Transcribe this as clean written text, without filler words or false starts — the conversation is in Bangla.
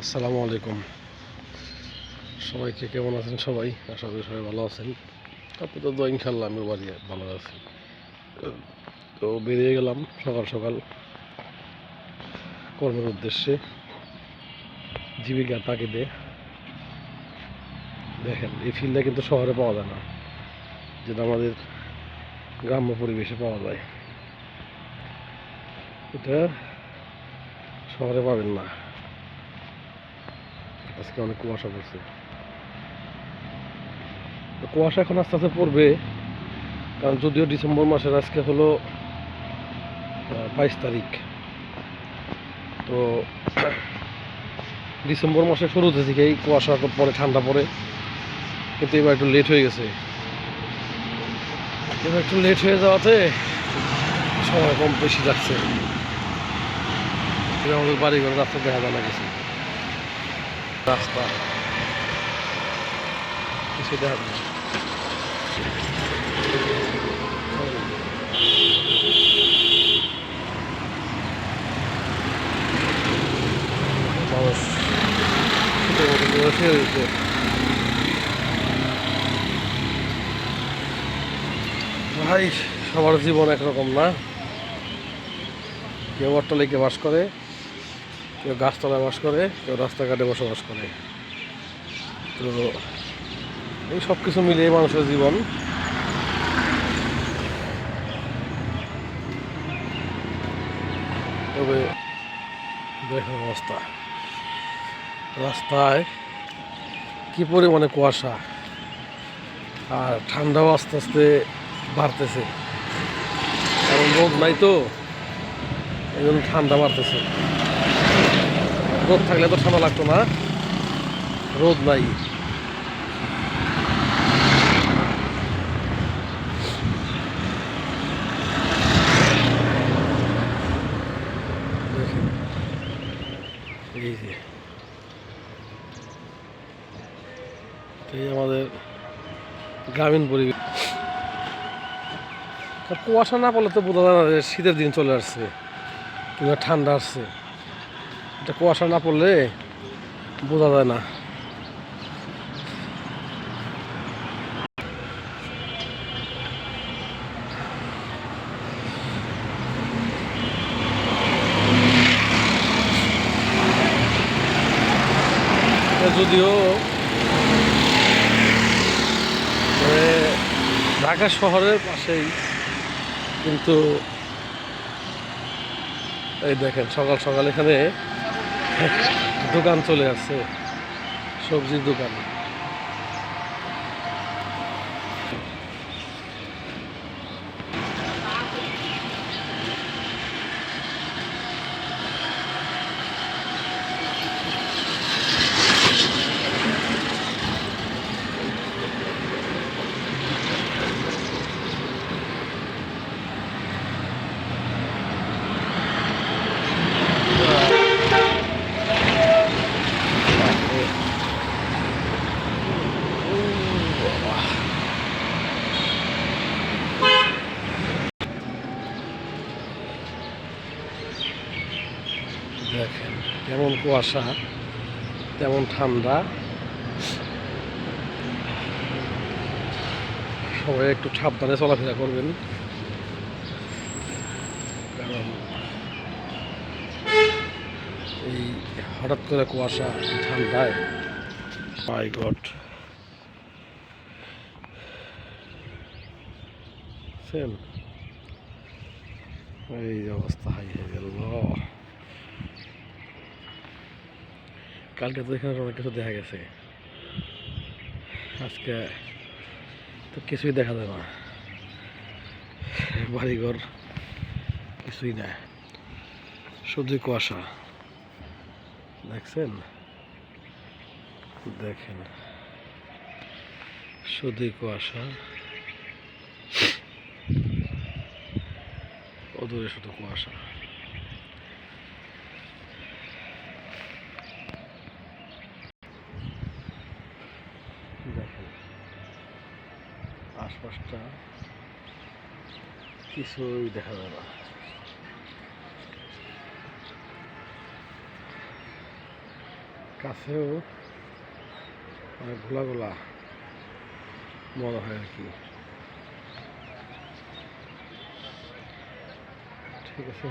আসসালামু আলাইকুম। সবাইকে কেমন আছেন? সবাই আশা করি সবাই ভালো আছেন। তারপরে তো ইনশাল্লাহ আমি বাড়ি ভালো আছি। তো বেরিয়ে গেলাম সকাল সকাল কর্মের উদ্দেশ্যে, জীবিকার তাগিদে। দেখেন এই ফিল্ডটা কিন্তু শহরে পাওয়া যায় না, যেটা আমাদের গ্রাম্য পরিবেশে পাওয়া যায়। এটা শহরে পাবেন না। আজকে অনেক কুয়াশা পড়ছে। কুয়াশা এখন আস্তে আস্তে পড়বে, কারণ যদিও ডিসেম্বর মাসের আজকে হলো 22 তারিখ। তো ডিসেম্বর মাসের শুরুতে থেকেই কুয়াশা পরে, ঠান্ডা পড়ে, কিন্তু এবার একটু লেট হয়ে গেছে। এবার একটু লেট হয়ে যাওয়াতে সময় কম বেশি যাচ্ছে। এবার আমাদের বাড়ি ঘরে রাস্তা দেখা যায় না কিছু, রাস্তা কিছু দেখা যায় না। মানুষ শীতের মতো বসে রয়েছে। ভাই, সবার জীবন একরকম না। কেউ অট্টালিকায় বাস করে, কেউ গাছতলায় বাস করে, কেউ রাস্তাঘাটে বসবাস করে। তো এই সব কিছু মিলিয়ে মানুষের জীবন। তবে দেখুন অবস্থা, রাস্তায় কি পরিমাণে কুয়াশা, আর ঠান্ডাও আস্তে আস্তে বাড়তেছে, কারণ রোদ নাই তো, এই জন্য ঠান্ডা বাড়তেছে। রোদ থাকলে তো ঠান্ডা লাগতো না, রোদ নাই। দেখেন এই যে, এই আমাদের গ্রামীণ পরিবেশ। কুয়াশা না পড়লে তো বোঝা যায় না যে শীতের দিন চলে আসছে কিংবা ঠান্ডা আসছে। এটা কুয়াশা না পড়লে বোঝা যায় না। যদিও মানে ঢাকা শহরের পাশেই, কিন্তু এই দেখেন সকাল সকাল এখানে দোকান চলে আসছে, সবজির দোকান। দেখেন যেমন কুয়াশা তেমন ঠান্ডা। সবাই একটু সাবধানে চলাফেরা করবেন, কারণ এই হঠাৎ করে কুয়াশা, ঠান্ডায়, মাই গড, এই অবস্থা হাই হয়ে গেল। কালকে তো এখানে অনেক কিছু দেখা গেছে, আজকে তো কিছুই দেখা যায় না। বাড়িঘর কিছুই না, শুধুই কুয়াশা। দেখছেন, দেখেন শুধুই কুয়াশা, অদূরে শুধু কুয়াশা। দেখেন আশপাশটা কিছুই দেখা যায় না। কাছেও অনেক গোলা গোলা মনে হয় আর কি। ঠিক আছে।